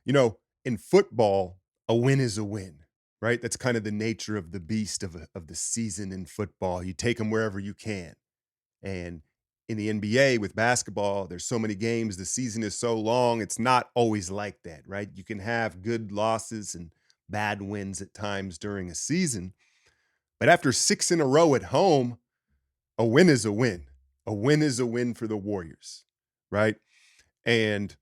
You know, in football, a win is a win, right? That's kind of the nature of the beast of the season in football. You take them wherever you can. And in the NBA with basketball, there's so many games, the season is so long, it's not always like that, right? You can have good losses and bad wins at times during a season, but after 6 in a row at home, a win is a win. A win is a win for the Warriors, right? And,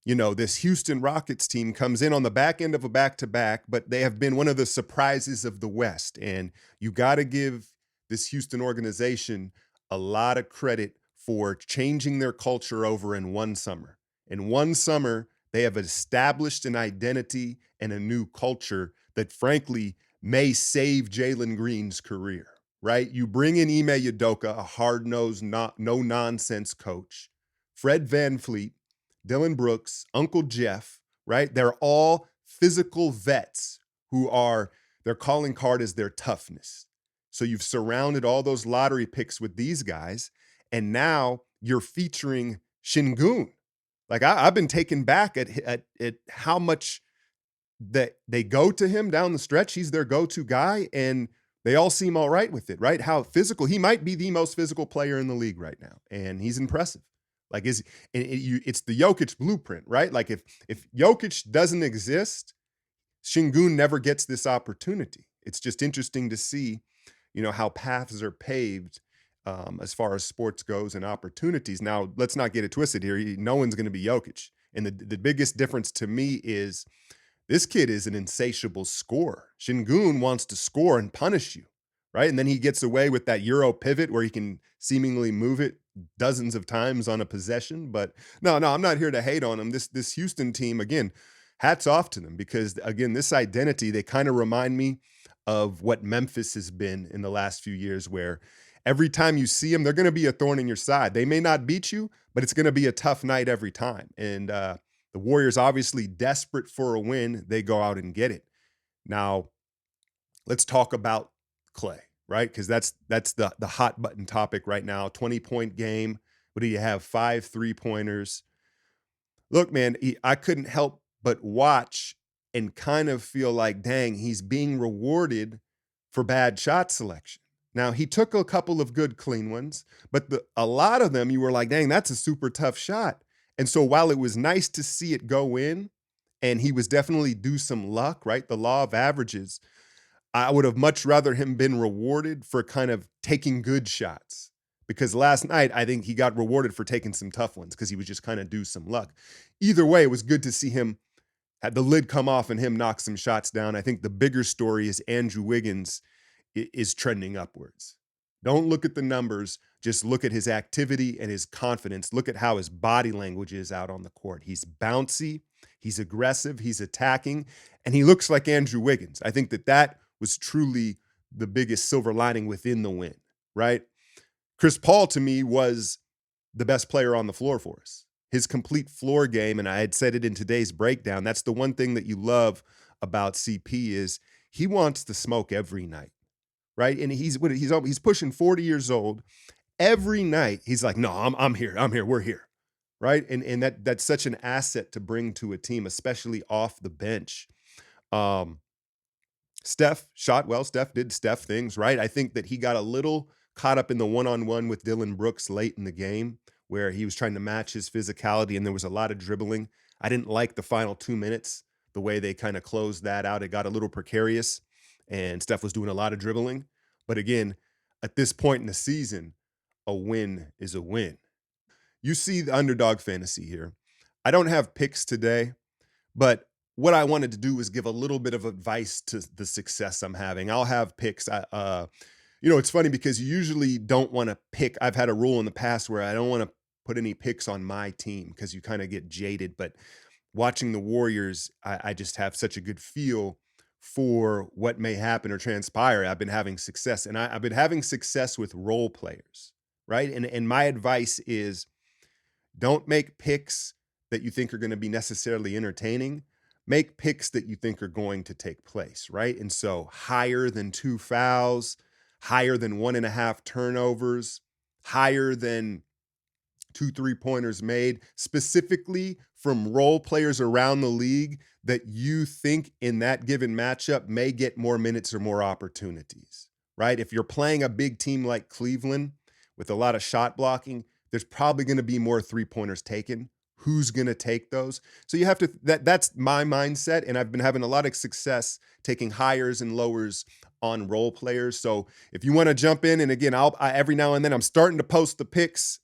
this Houston Rockets team comes in on the back end of a back to back, but they have been one of the surprises of the West. And you got to give this Houston organization a lot of credit for changing their culture over in one summer. In one summer, they have established an identity and a new culture that, frankly, may save Jalen Green's career, right? You bring in Ime Udoka, a hard nosed, no nonsense coach, Fred Van Fleet, Dylan Brooks, Uncle Jeff, right? They're all physical vets who are, their calling card is their toughness. So you've surrounded all those lottery picks with these guys, and now you're featuring Shingun. Like I've been taken back at how much that they go to him down the stretch. He's their go-to guy, and they all seem all right with it, right? How physical he might be the most physical player in the league right now, and he's impressive. Like it's the Jokic blueprint, right? Like if Jokic doesn't exist, Shingun never gets this opportunity. It's just interesting to see, how paths are paved as far as sports goes and opportunities. Now, let's not get it twisted here. No one's going to be Jokic, and the biggest difference to me is this kid is an insatiable scorer. Shingun wants to score and punish you, right? And then he gets away with that Euro pivot where he can seemingly move it dozens of times on a possession. But no, I'm not here to hate on him. This Houston team, again, hats off to them because again, this identity, they kind of remind me of what Memphis has been in the last few years, where every time you see them, they're going to be a thorn in your side. They may not beat you, but it's going to be a tough night every time. And the Warriors obviously desperate for a win. They go out and get it. Now, let's talk about Clay, right? Because that's the hot button topic right now. 20-point game. What do you have? 5 3-pointers. Look, man, I couldn't help but watch and kind of feel like, dang, he's being rewarded for bad shot selection. Now, he took a couple of good clean ones, but a lot of them you were like, dang, that's a super tough shot. And so while it was nice to see it go in, and he was definitely due some luck, right? The law of averages. I would have much rather him been rewarded for kind of taking good shots. Because last night, I think he got rewarded for taking some tough ones because he was just kind of due some luck. Either way, it was good to see him had the lid come off and him knock some shots down. I think the bigger story is Andrew Wiggins is trending upwards. Don't look at the numbers, just look at his activity and his confidence. Look at how his body language is out on the court. He's bouncy, he's aggressive, he's attacking, and he looks like Andrew Wiggins. I think that was truly the biggest silver lining within the win, right? Chris Paul to me was the best player on the floor for us. His complete floor game, and I had said it in today's breakdown, that's the one thing that you love about CP is he wants to smoke every night, right? And he's pushing 40 years old. Every night he's like, "No, I'm here. I'm here. We're here." Right? And that's such an asset to bring to a team, especially off the bench. Um, Steph shot well. Steph did Steph things, right? I think that he got a little caught up in the one-on-one with Dylan Brooks late in the game where he was trying to match his physicality and there was a lot of dribbling. I didn't like the final 2 minutes, the way they kind of closed that out. It got a little precarious and Steph was doing a lot of dribbling. But again, at this point in the season, a win is a win. You see the underdog fantasy here. I don't have picks today. But what I wanted to do was give a little bit of advice to the success I'm having. I'll have picks. It's funny because you usually don't want to pick. I've had a rule in the past where I don't want to put any picks on my team because you kind of get jaded. But watching the Warriors, I just have such a good feel for what may happen or transpire. I've been having success, and I've been having success with role players, right? And my advice is don't make picks that you think are going to be necessarily entertaining. Make picks that you think are going to take place, right? And so higher than 2 fouls, higher than 1.5 turnovers, higher than 2 3-pointers made, specifically from role players around the league that you think in that given matchup may get more minutes or more opportunities, right? If you're playing a big team like Cleveland with a lot of shot blocking, there's probably going to be more 3-pointers taken. Who's going to take those? So you have to that's my mindset, and I've been having a lot of success taking hires and lowers on role players. So if you want to jump in, and again, every now and then I'm starting to post the picks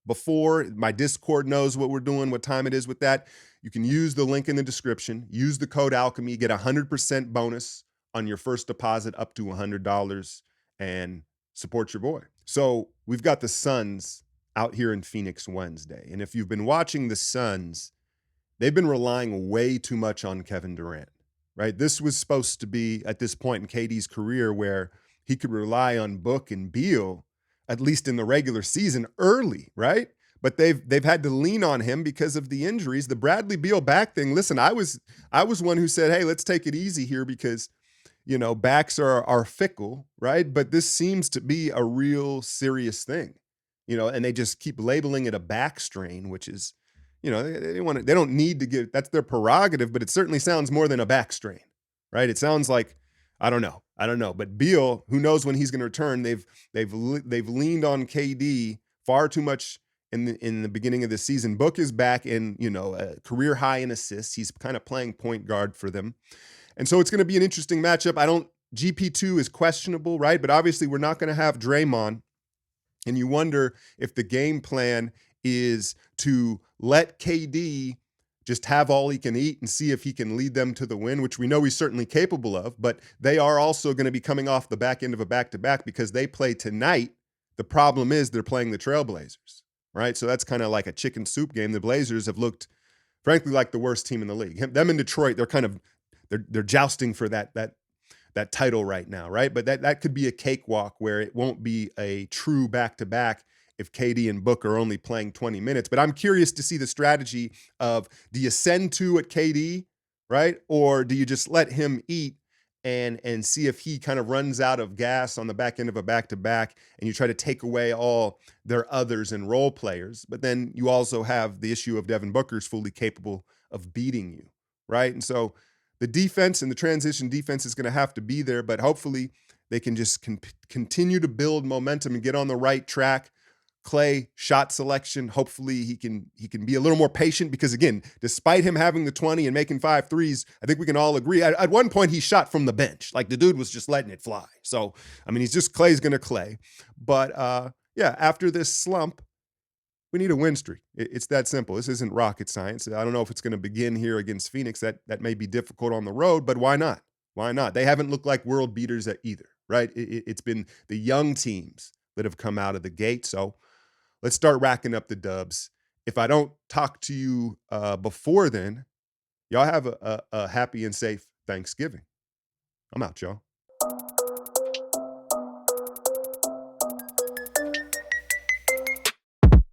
before my Discord knows what we're doing, what time it is with that. You can use the link in the description. Use the code Alchemy, get 100% bonus on your first deposit up to $100, and support your boy. So we've got the Suns out here in Phoenix Wednesday, and if you've been watching the Suns, they've been relying way too much on Kevin Durant, right? This was supposed to be at this point in KD's career where he could rely on Book and Beal, at least in the regular season early, right? But they've had to lean on him because of the injuries. The Bradley Beal back thing. Listen, I was one who said, "Hey, let's take it easy here because backs are fickle, right?" But this seems to be a real serious thing, and they just keep labeling it a back strain, which is they don't need to give, that's their prerogative, but it certainly sounds more than a back strain, right? It sounds like, I don't know. But Beal, who knows when he's going to return? They've leaned on KD far too much in the beginning of the season. Book is back in a career high in assists. He's kind of playing point guard for them, and so it's going to be an interesting matchup. GP2 is questionable, right? But obviously we're not going to have Draymond, and you wonder if the game plan is to let KD just have all he can eat and see if he can lead them to the win, which we know he's certainly capable of, but they are also going to be coming off the back end of a back-to-back because they play tonight. The problem is they're playing the Trailblazers, right? So that's kind of like a chicken soup game. The Blazers have looked, frankly, like the worst team in the league. Them in Detroit, they're jousting for that title right now, right? But that could be a cakewalk where it won't be a true back-to-back if KD and Book are only playing 20 minutes. But I'm curious to see the strategy of, do you send two at KD, right? Or do you just let him eat and see if he kind of runs out of gas on the back end of a back-to-back, and you try to take away all their others and role players. But then you also have the issue of Devin Booker's fully capable of beating you, right? And so the defense and the transition defense is going to have to be there, but hopefully they can just continue to build momentum and get on the right track. Clay, shot selection, hopefully he can be a little more patient because, again, despite him having the 20 and making 5 threes, I think we can all agree at one point he shot from the bench. Like, the dude was just letting it fly. So, I mean, Clay's going to Clay. But, yeah, after this slump, we need a win streak. It's that simple. This isn't rocket science. I don't know if it's going to begin here against Phoenix. That may be difficult on the road, but why not? Why not? They haven't looked like world beaters at either, right? It's been the young teams that have come out of the gate. So let's start racking up the dubs. If I don't talk to you before then, y'all have a happy and safe Thanksgiving. I'm out, y'all.